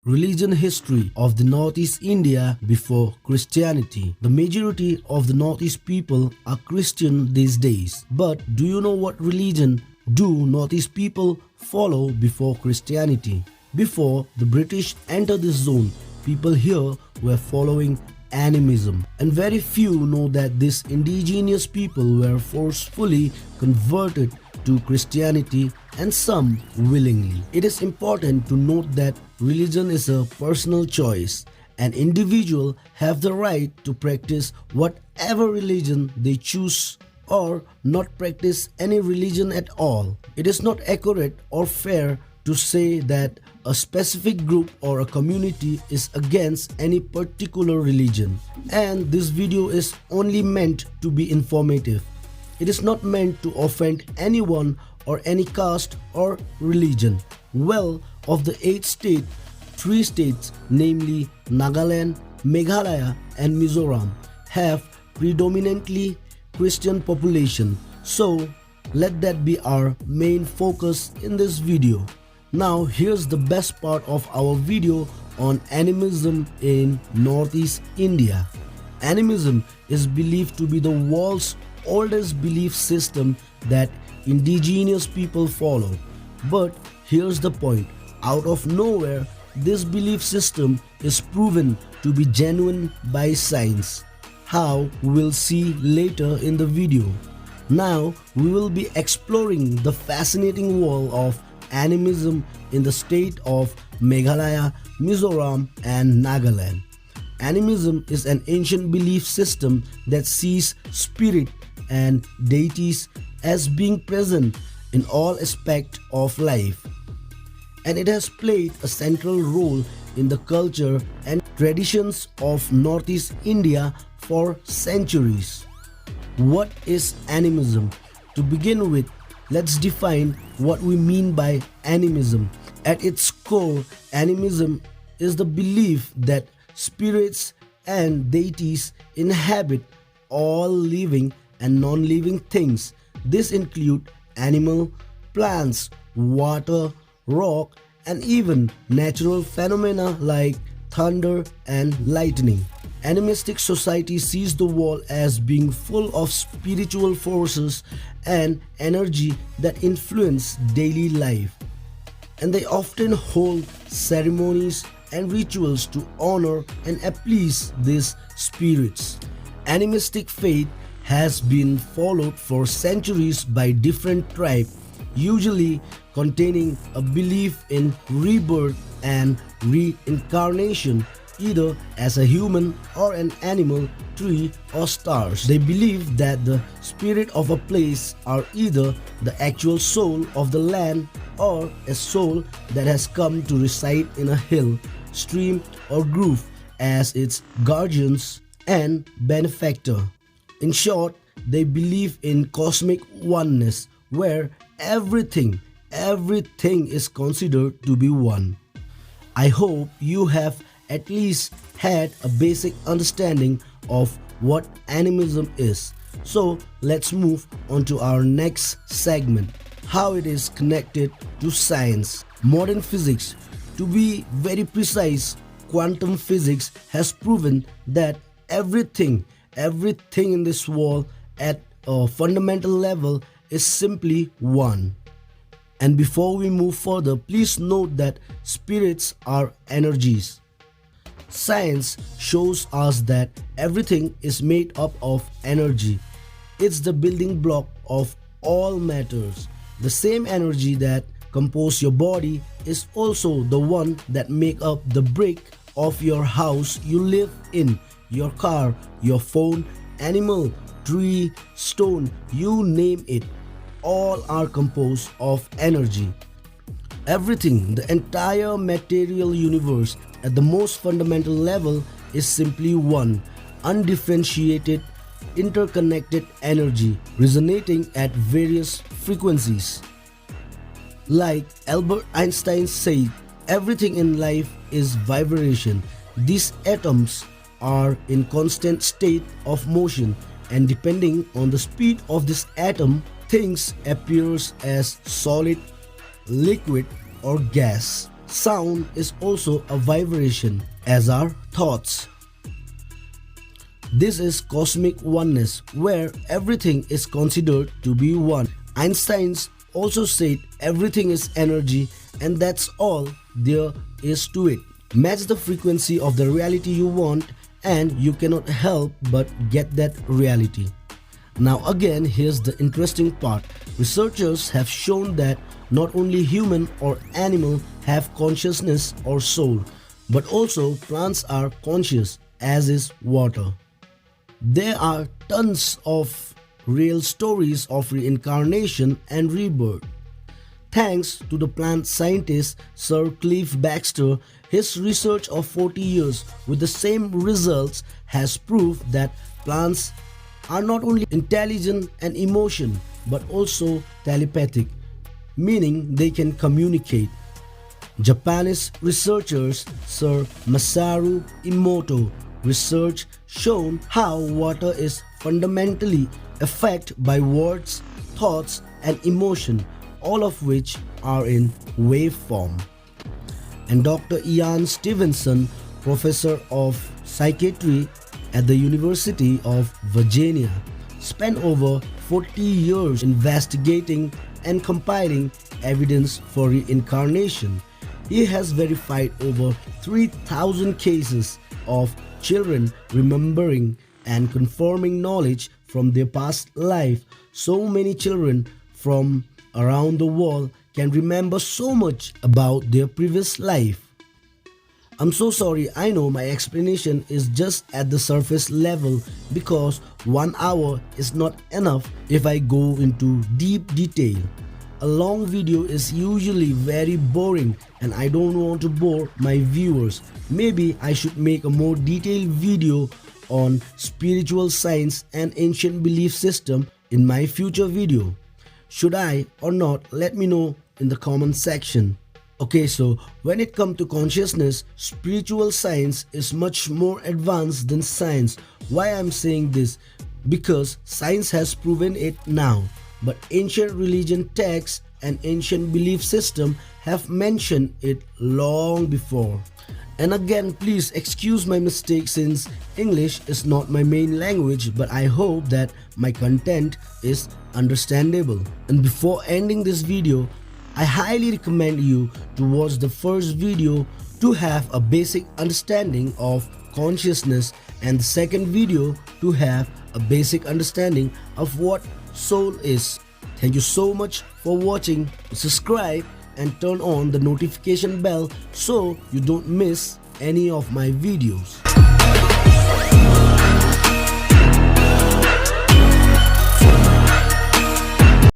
Religion history of the Northeast India before Christianity. The majority of the Northeast people are Christian these days. But do you know what religion do Northeast people follow before Christianity? Before the British entered this zone, people here were following animism, and very few know that these indigenous people were forcefully converted to Christianity and some willingly. It is important to note that religion is a personal choice. An individual have the right to practice whatever religion they choose or not practice any religion at all. It is not accurate or fair to say that a specific group or a community is against any particular religion. And this video is only meant to be informative. It is not meant to offend anyone or any caste or religion. Well, of the 8 states, 3 states, namely Nagaland, Meghalaya and Mizoram, have predominantly Christian population. So let that be our main focus in this video. Now here's the best part of our video on animism in Northeast India. Animism is believed to be the world's oldest belief system that indigenous people follow. But here's the point, out of nowhere, this belief system is proven to be genuine by science. How, we'll see later in the video. Now we will be exploring the fascinating world of animism in the state of Meghalaya, Mizoram and Nagaland. Animism is an ancient belief system that sees spirit and deities as being present in all aspects of life, and it has played a central role in the culture and traditions of Northeast India for centuries. What is animism? To begin with, let's define what we mean by animism. At its core, animism is the belief that spirits and deities inhabit all living and non-living things. This include animal, plants, water, rock, and even natural phenomena like thunder and lightning. Animistic society sees the world as being full of spiritual forces and energy that influence daily life, and they often hold ceremonies and rituals to honor and appease these spirits. Animistic faith has been followed for centuries by different tribes, usually containing a belief in rebirth and reincarnation, either as a human or an animal, tree or stars. They believe that the spirit of a place are either the actual soul of the land or a soul that has come to reside in a hill, stream or grove as its guardians and benefactor. In short, they believe in cosmic oneness where everything is considered to be one. I hope you have at least had a basic understanding of what animism is. So let's move on to our next segment, how it is connected to science. Modern physics, to be very precise, quantum physics has proven that everything in this world at a fundamental level is simply one. And before we move further, please note that spirits are energies. Science shows us that everything is made up of energy. It's the building block of all matters. The same energy that compose your body is also the one that make up the brick of your house you live in, your car, your phone, animal, tree, stone, you name it. All are composed of energy. Everything, the entire material universe at the most fundamental level is simply one, undifferentiated, interconnected energy resonating at various frequencies. Like Albert Einstein said, everything in life is vibration. These atoms are in constant state of motion, and depending on the speed of this atom, things appears as solid, liquid or gas. Sound is also a vibration, as are thoughts. This is cosmic oneness, where everything is considered to be one. Einstein also said everything is energy, and that's all there is to it. Match the frequency of the reality you want, and you cannot help but get that reality. Now again, here's the interesting part. Researchers have shown that not only human or animal have consciousness or soul, but also plants are conscious, as is water. There are tons of real stories of reincarnation and rebirth. Thanks to the plant scientist Sir Cliff Baxter, his research of 40 years with the same results has proved that plants are not only intelligent and emotion but also telepathic, meaning they can communicate. Japanese researchers Sir Masaru Emoto research shown how water is fundamentally affected by words, thoughts and emotion, all of which are in wave form. And Dr. Ian Stevenson, professor of psychiatry at the University of Virginia, spent over 40 years investigating and compiling evidence for reincarnation. He has verified over 3,000 cases of children remembering and confirming knowledge from their past life. So many children from around the world can remember so much about their previous life. I'm so sorry, I know my explanation is just at the surface level because 1 hour is not enough if I go into deep detail. A long video is usually very boring and I don't want to bore my viewers. Maybe I should make a more detailed video on spiritual science and ancient belief system in my future video. Should I or not? Let me know in the comment section. Okay, so when it comes to consciousness, spiritual science is much more advanced than science. Why I'm saying this? Because science has proven it now, but ancient religion texts and ancient belief system have mentioned it long before. And again, please excuse my mistake since English is not my main language, but I hope that my content is understandable. And before ending this video, I highly recommend you to watch the first video to have a basic understanding of consciousness and the second video to have a basic understanding of what soul is. Thank you so much for watching. Subscribe and turn on the notification bell so you don't miss any of my videos.